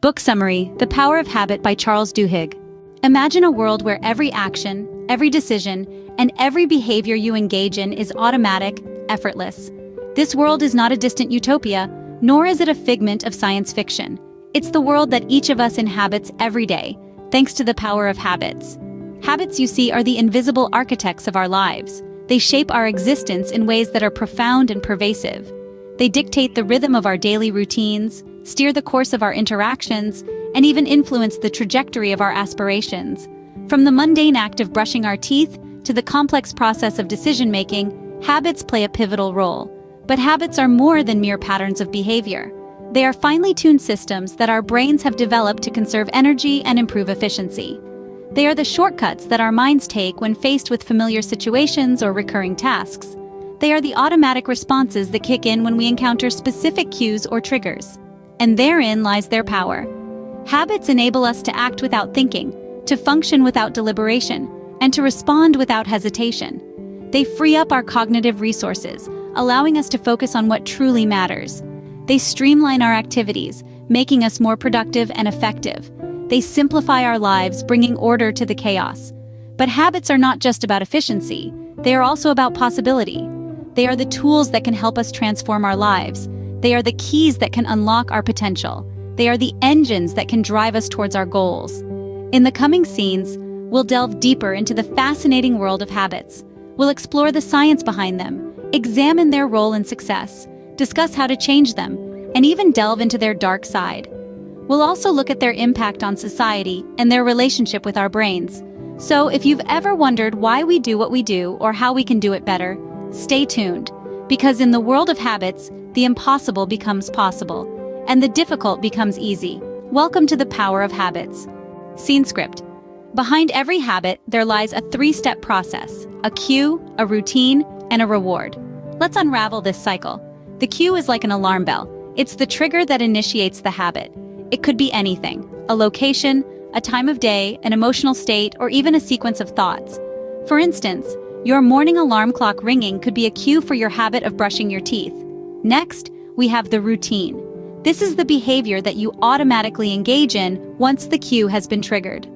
Book summary: The Power of Habit by Charles Duhigg. Imagine a world where every action, every decision, and every behavior you engage in is automatic, effortless. This world is not a distant utopia, nor is it a figment of science fiction. It's the world that each of us inhabits every day, thanks to the power of habits. Habits, you see, are the invisible architects of our lives. They shape our existence in ways that are profound and pervasive. They dictate the rhythm of our daily routines, steer the course of our interactions, and even influence the trajectory of our aspirations. From the mundane act of brushing our teeth to the complex process of decision-making, habits play a pivotal role. But habits are more than mere patterns of behavior. They are finely tuned systems that our brains have developed to conserve energy and improve efficiency. They are the shortcuts that our minds take when faced with familiar situations or recurring tasks. They are the automatic responses that kick in when we encounter specific cues or triggers. And therein lies their power. Habits enable us to act without thinking, to function without deliberation, and to respond without hesitation. They free up our cognitive resources, allowing us to focus on what truly matters. They streamline our activities, making us more productive and effective. They simplify our lives, bringing order to the chaos. But habits are not just about efficiency. They are also about possibility. They are the tools that can help us transform our lives. They are the keys that can unlock our potential. They are the engines that can drive us towards our goals. In the coming scenes, we'll delve deeper into the fascinating world of habits. We'll explore the science behind them, examine their role in success, discuss how to change them, and even delve into their dark side. We'll also look at their impact on society and their relationship with our brains. So if you've ever wondered why we do what we do or how we can do it better, stay tuned. Because in the world of habits, the impossible becomes possible, and the difficult becomes easy. Welcome to the power of habits. Scene script. Behind every habit, there lies a three-step process: a cue, a routine, and a reward. Let's unravel this cycle. The cue is like an alarm bell. It's the trigger that initiates the habit. It could be anything: a location, a time of day, an emotional state, or even a sequence of thoughts. For instance, your morning alarm clock ringing could be a cue for your habit of brushing your teeth. Next, we have the routine. This is the behavior that you automatically engage in once the cue has been triggered.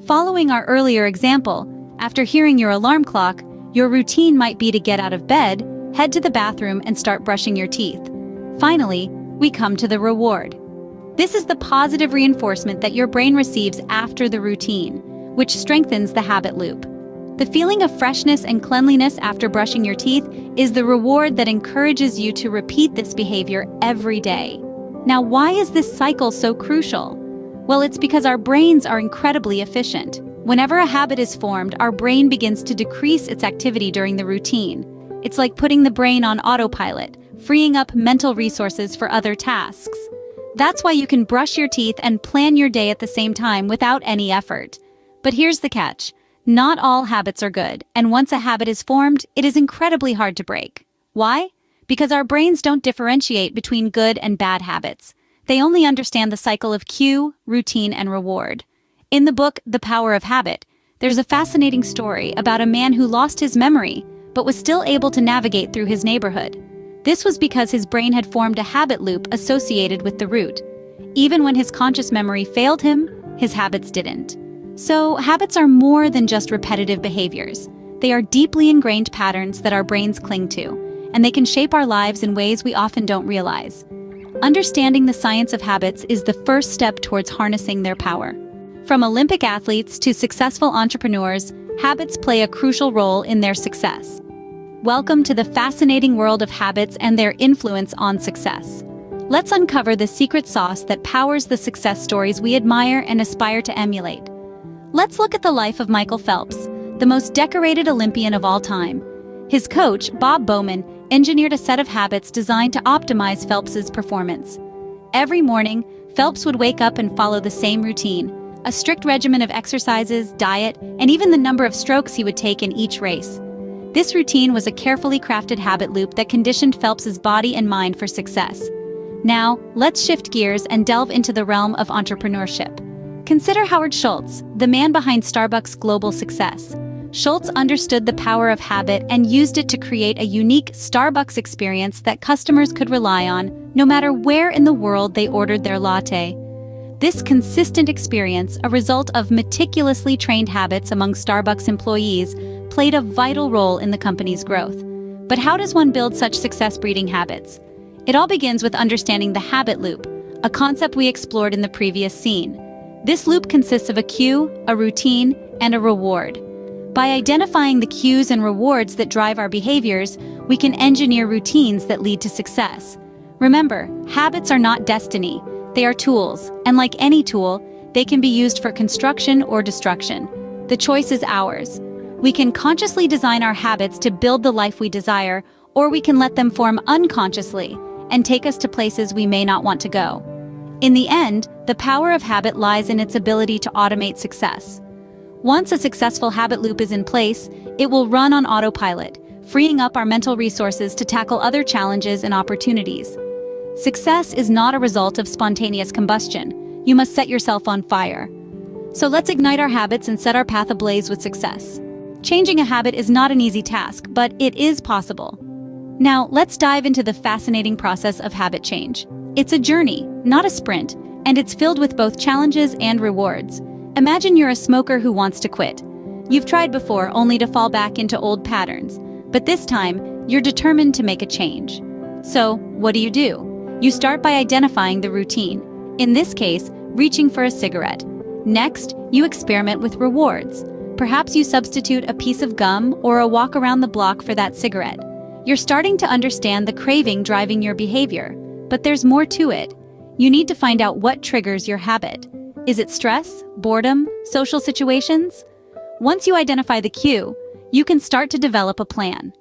Following our earlier example, after hearing your alarm clock, your routine might be to get out of bed, head to the bathroom, and start brushing your teeth. Finally, we come to the reward. This is the positive reinforcement that your brain receives after the routine, which strengthens the habit loop. The feeling of freshness and cleanliness after brushing your teeth is the reward that encourages you to repeat this behavior every day. Now, why is this cycle so crucial? Well, it's because our brains are incredibly efficient. Whenever a habit is formed, our brain begins to decrease its activity during the routine. It's like putting the brain on autopilot, freeing up mental resources for other tasks. That's why you can brush your teeth and plan your day at the same time without any effort. But here's the catch. Not all habits are good, and once a habit is formed, it is incredibly hard to break. Why? Because our brains don't differentiate between good and bad habits. They only understand the cycle of cue, routine, and reward. In the book, The Power of Habit, there's a fascinating story about a man who lost his memory, but was still able to navigate through his neighborhood. This was because his brain had formed a habit loop associated with the route. Even when his conscious memory failed him, his habits didn't. So, habits are more than just repetitive behaviors. They are deeply ingrained patterns that our brains cling to, and they can shape our lives in ways we often don't realize. Understanding the science of habits is the first step towards harnessing their power. From Olympic athletes to successful entrepreneurs, habits play a crucial role in their success. Welcome to the fascinating world of habits and their influence on success. Let's uncover the secret sauce that powers the success stories we admire and aspire to emulate. Let's look at the life of Michael Phelps, the most decorated Olympian of all time. His coach, Bob Bowman, engineered a set of habits designed to optimize Phelps's performance. Every morning, Phelps would wake up and follow the same routine: a strict regimen of exercises, diet, and even the number of strokes he would take in each race. This routine was a carefully crafted habit loop that conditioned Phelps's body and mind for success. Now, let's shift gears and delve into the realm of entrepreneurship. Consider Howard Schultz, the man behind Starbucks' global success. Schultz understood the power of habit and used it to create a unique Starbucks experience that customers could rely on, no matter where in the world they ordered their latte. This consistent experience, a result of meticulously trained habits among Starbucks employees, played a vital role in the company's growth. But how does one build such success-breeding habits? It all begins with understanding the habit loop, a concept we explored in the previous scene. This loop consists of a cue, a routine, and a reward. By identifying the cues and rewards that drive our behaviors, we can engineer routines that lead to success. Remember, habits are not destiny. They are tools, and like any tool, they can be used for construction or destruction. The choice is ours. We can consciously design our habits to build the life we desire, or we can let them form unconsciously and take us to places we may not want to go. In the end, the power of habit lies in its ability to automate success. Once a successful habit loop is in place, it will run on autopilot, freeing up our mental resources to tackle other challenges and opportunities. Success is not a result of spontaneous combustion. You must set yourself on fire. So let's ignite our habits and set our path ablaze with success. Changing a habit is not an easy task, but it is possible. Now, let's dive into the fascinating process of habit change. It's a journey, not a sprint, and it's filled with both challenges and rewards. Imagine you're a smoker who wants to quit. You've tried before only to fall back into old patterns, but this time, you're determined to make a change. So, what do? You start by identifying the routine. In this case, reaching for a cigarette. Next, you experiment with rewards. Perhaps you substitute a piece of gum or a walk around the block for that cigarette. You're starting to understand the craving driving your behavior, but there's more to it. You need to find out what triggers your habit. Is it stress, boredom, social situations? Once you identify the cue, you can start to develop a plan.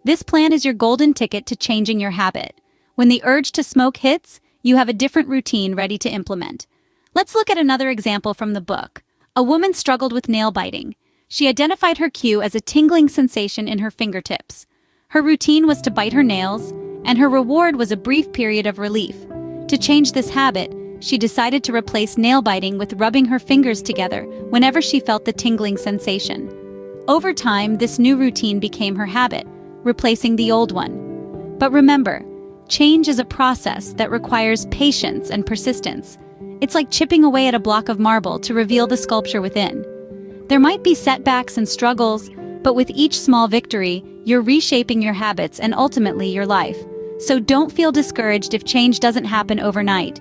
This plan is your golden ticket to changing your habit. When the urge to smoke hits, you have a different routine ready to implement. Let's look at another example from the book. A woman struggled with nail biting. She identified her cue as a tingling sensation in her fingertips. Her routine was to bite her nails, and her reward was a brief period of relief. To change this habit, she decided to replace nail biting with rubbing her fingers together whenever she felt the tingling sensation. Over time, this new routine became her habit, replacing the old one. But remember, change is a process that requires patience and persistence. It's like chipping away at a block of marble to reveal the sculpture within. There might be setbacks and struggles, but with each small victory, you're reshaping your habits and ultimately your life. So don't feel discouraged if change doesn't happen overnight.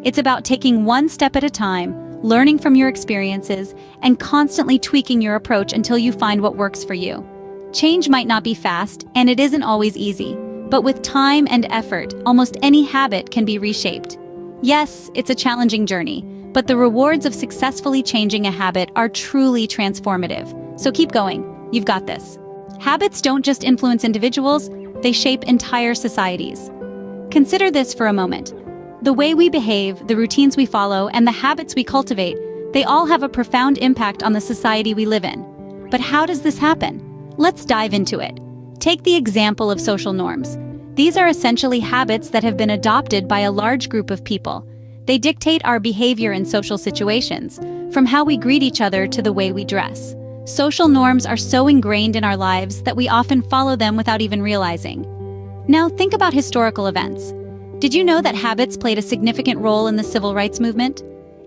It's about taking one step at a time, learning from your experiences, and constantly tweaking your approach until you find what works for you. Change might not be fast, and it isn't always easy. But with time and effort, almost any habit can be reshaped. Yes, it's a challenging journey, but the rewards of successfully changing a habit are truly transformative. So keep going. You've got this. Habits don't just influence individuals, they shape entire societies. Consider this for a moment. The way we behave, the routines we follow, and the habits we cultivate, they all have a profound impact on the society we live in. But how does this happen? Let's dive into it. Take the example of social norms. These are essentially habits that have been adopted by a large group of people. They dictate our behavior in social situations, from how we greet each other to the way we dress. Social norms are so ingrained in our lives that we often follow them without even realizing. Now think about historical events. Did you know that habits played a significant role in the civil rights movement?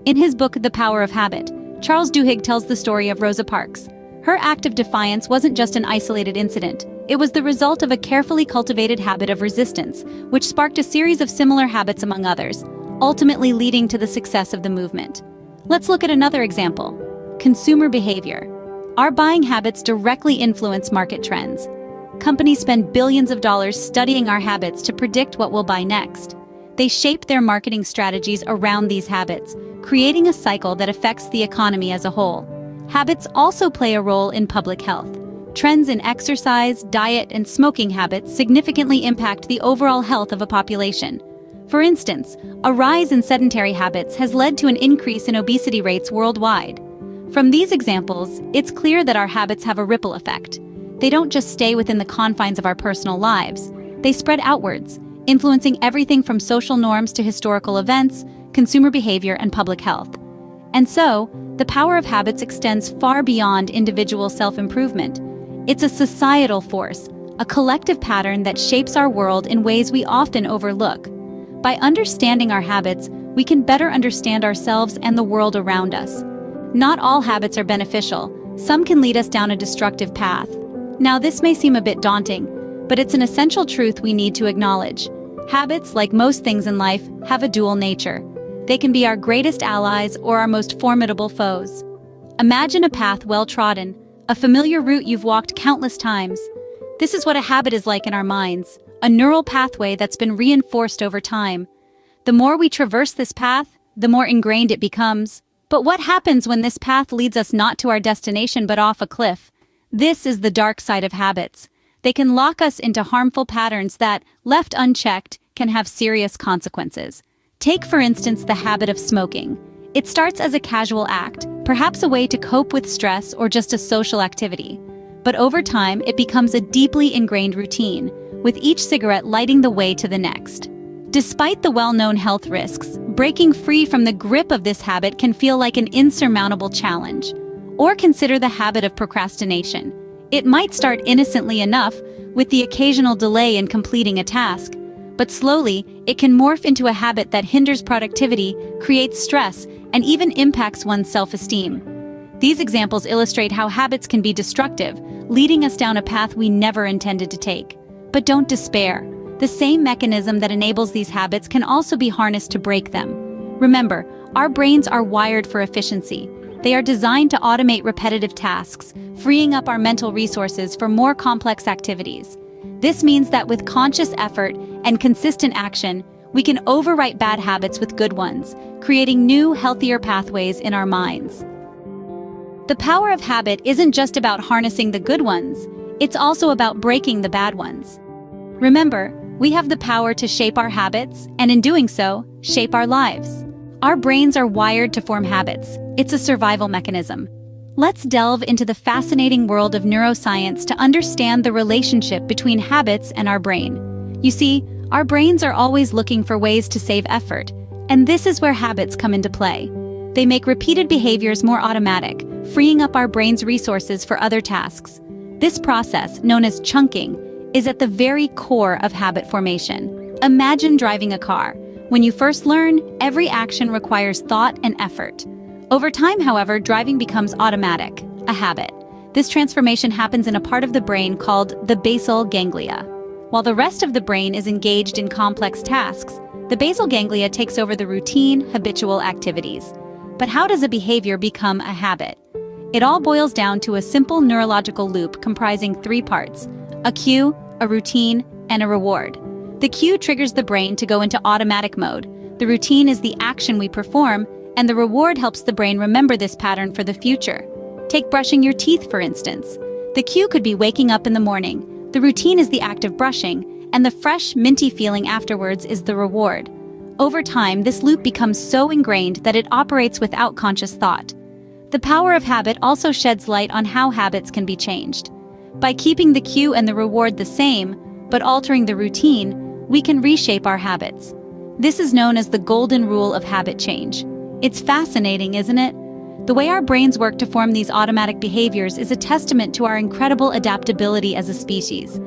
In his book, The Power of Habit, Charles Duhigg tells the story of Rosa Parks. Her act of defiance wasn't just an isolated incident. It was the result of a carefully cultivated habit of resistance, which sparked a series of similar habits among others, ultimately leading to the success of the movement. Let's look at another example. Consumer behavior. Our buying habits directly influence market trends. Companies spend billions of dollars studying our habits to predict what we'll buy next. They shape their marketing strategies around these habits, creating a cycle that affects the economy as a whole. Habits also play a role in public health. Trends in exercise, diet, and smoking habits significantly impact the overall health of a population. For instance, a rise in sedentary habits has led to an increase in obesity rates worldwide. From these examples, it's clear that our habits have a ripple effect. They don't just stay within the confines of our personal lives. They spread outwards, influencing everything from social norms to historical events, consumer behavior, and public health. And so, the power of habits extends far beyond individual self-improvement. It's a societal force, a collective pattern that shapes our world in ways we often overlook. By understanding our habits, we can better understand ourselves and the world around us. Not all habits are beneficial. Some can lead us down a destructive path. Now, this may seem a bit daunting, but it's an essential truth we need to acknowledge. Habits, like most things in life, have a dual nature. They can be our greatest allies or our most formidable foes. Imagine a path well trodden, a familiar route you've walked countless times. This is what a habit is like in our minds, a neural pathway that's been reinforced over time. The more we traverse this path, the more ingrained it becomes. But what happens when this path leads us not to our destination but off a cliff? This is the dark side of habits. They can lock us into harmful patterns that, left unchecked, can have serious consequences. Take, for instance, the habit of smoking. It starts as a casual act, perhaps a way to cope with stress or just a social activity. But over time, it becomes a deeply ingrained routine, with each cigarette lighting the way to the next. Despite the well-known health risks, breaking free from the grip of this habit can feel like an insurmountable challenge. Or consider the habit of procrastination. It might start innocently enough, with the occasional delay in completing a task. But slowly, it can morph into a habit that hinders productivity, creates stress, and even impacts one's self-esteem. These examples illustrate how habits can be destructive, leading us down a path we never intended to take. But don't despair. The same mechanism that enables these habits can also be harnessed to break them. Remember, our brains are wired for efficiency. They are designed to automate repetitive tasks, freeing up our mental resources for more complex activities. This means that with conscious effort and consistent action, we can overwrite bad habits with good ones, creating new, healthier pathways in our minds. The power of habit isn't just about harnessing the good ones, it's also about breaking the bad ones. Remember, we have the power to shape our habits, and in doing so, shape our lives. Our brains are wired to form habits. It's a survival mechanism. Let's delve into the fascinating world of neuroscience to understand the relationship between habits and our brain. You see, our brains are always looking for ways to save effort, and this is where habits come into play. They make repeated behaviors more automatic, freeing up our brain's resources for other tasks. This process, known as chunking, is at the very core of habit formation. Imagine driving a car. When you first learn, every action requires thought and effort. Over time, however, driving becomes automatic, a habit. This transformation happens in a part of the brain called the basal ganglia. While the rest of the brain is engaged in complex tasks, the basal ganglia takes over the routine, habitual activities. But how does a behavior become a habit? It all boils down to a simple neurological loop comprising three parts: a cue, a routine, and a reward. The cue triggers the brain to go into automatic mode. The routine is the action we perform, and the reward helps the brain remember this pattern for the future. Take brushing your teeth, for instance. The cue could be waking up in the morning. The routine is the act of brushing, and the fresh, minty feeling afterwards is the reward. Over time, this loop becomes so ingrained that it operates without conscious thought. The power of habit also sheds light on how habits can be changed. By keeping the cue and the reward the same, but altering the routine, we can reshape our habits. This is known as the golden rule of habit change. It's fascinating, isn't it? The way our brains work to form these automatic behaviors is a testament to our incredible adaptability as a species.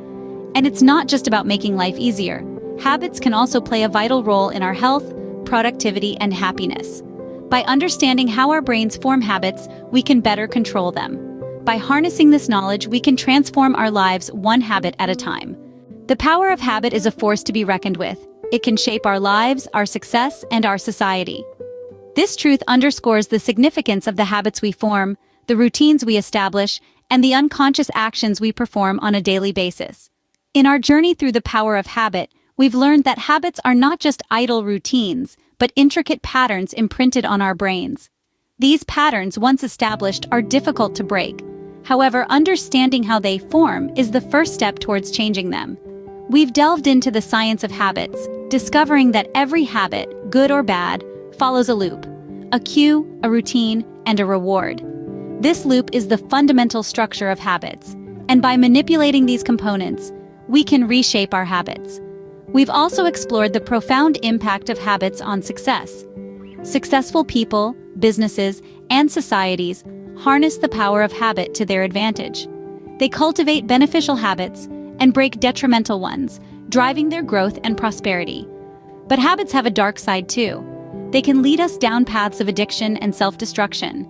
And it's not just about making life easier. Habits can also play a vital role in our health, productivity, and happiness. By understanding how our brains form habits, we can better control them. By harnessing this knowledge, we can transform our lives one habit at a time. The power of habit is a force to be reckoned with. It can shape our lives, our success, and our society. This truth underscores the significance of the habits we form, the routines we establish, and the unconscious actions we perform on a daily basis. In our journey through the power of habit, we've learned that habits are not just idle routines, but intricate patterns imprinted on our brains. These patterns, once established, are difficult to break. However, understanding how they form is the first step towards changing them. We've delved into the science of habits, discovering that every habit, good or bad, follows a loop: a cue, a routine, and a reward. This loop is the fundamental structure of habits, and by manipulating these components, we can reshape our habits. We've also explored the profound impact of habits on success. Successful people, businesses, and societies harness the power of habit to their advantage. They cultivate beneficial habits and break detrimental ones, driving their growth and prosperity. But habits have a dark side too. they can lead us down paths of addiction and self-destruction.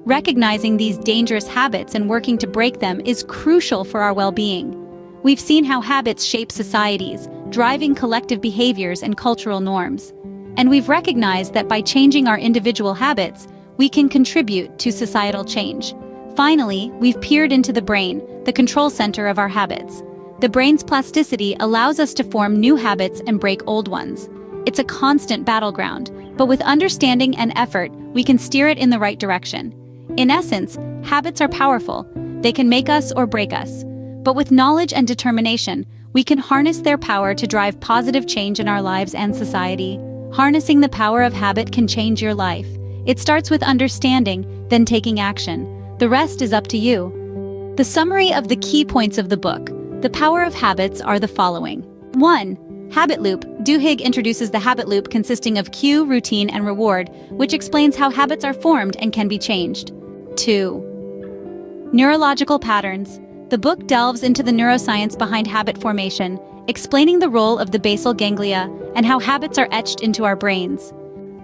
Recognizing these dangerous habits and working to break them is crucial for our well-being. We've seen how habits shape societies, driving collective behaviors and cultural norms. And we've recognized that by changing our individual habits, we can contribute to societal change. Finally, we've peered into the brain, the control center of our habits. The brain's plasticity allows us to form new habits and break old ones. It's a constant battleground, but with understanding and effort, we can steer it in the right direction. In essence, habits are powerful. They can make us or break us. But with knowledge and determination, we can harness their power to drive positive change in our lives and society. Harnessing the power of habit can change your life. It starts with understanding, then taking action. The rest is up to you. The summary of the key points of the book, The Power of Habits, are the following. 1. Habit loop. Duhigg introduces the habit loop consisting of cue, routine, and reward, which explains how habits are formed and can be changed. 2. Neurological patterns. The book delves into the neuroscience behind habit formation, explaining the role of the basal ganglia and how habits are etched into our brains.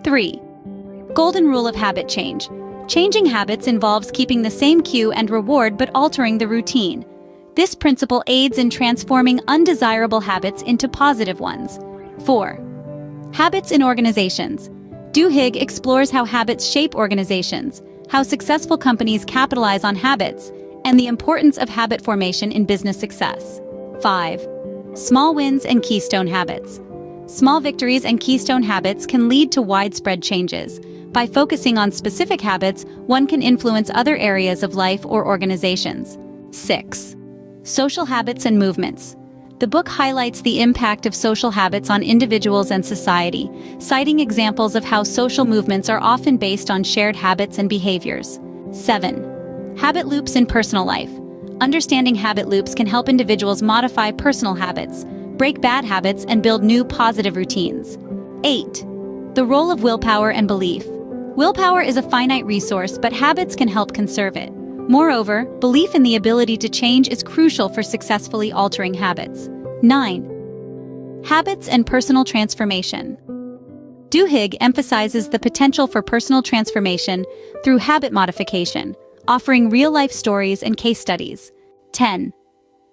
3. Golden rule of habit change. Changing habits involves keeping the same cue and reward but altering the routine. This principle aids in transforming undesirable habits into positive ones. 4. Habits in organizations. Duhigg explores how habits shape organizations, how successful companies capitalize on habits, and the importance of habit formation in business success. 5. Small wins and keystone habits. Small victories and keystone habits can lead to widespread changes. By focusing on specific habits, one can influence other areas of life or organizations. 6. Social habits and movements. The book highlights the impact of social habits on individuals and society, citing examples of how social movements are often based on shared habits and behaviors. 7. Habit loops in personal life. Understanding habit loops can help individuals modify personal habits, break bad habits, and build new positive routines. 8. The role of willpower and belief. Willpower is a finite resource, but habits can help conserve it. Moreover, belief in the ability to change is crucial for successfully altering habits. 9. Habits and personal transformation. Duhigg emphasizes the potential for personal transformation through habit modification, offering real-life stories and case studies. 10.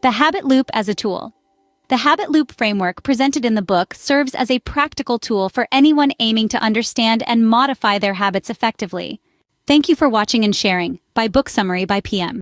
The habit loop as a tool. The habit loop framework presented in the book serves as a practical tool for anyone aiming to understand and modify their habits effectively. Thank you for watching and sharing. By Book Summary by PM.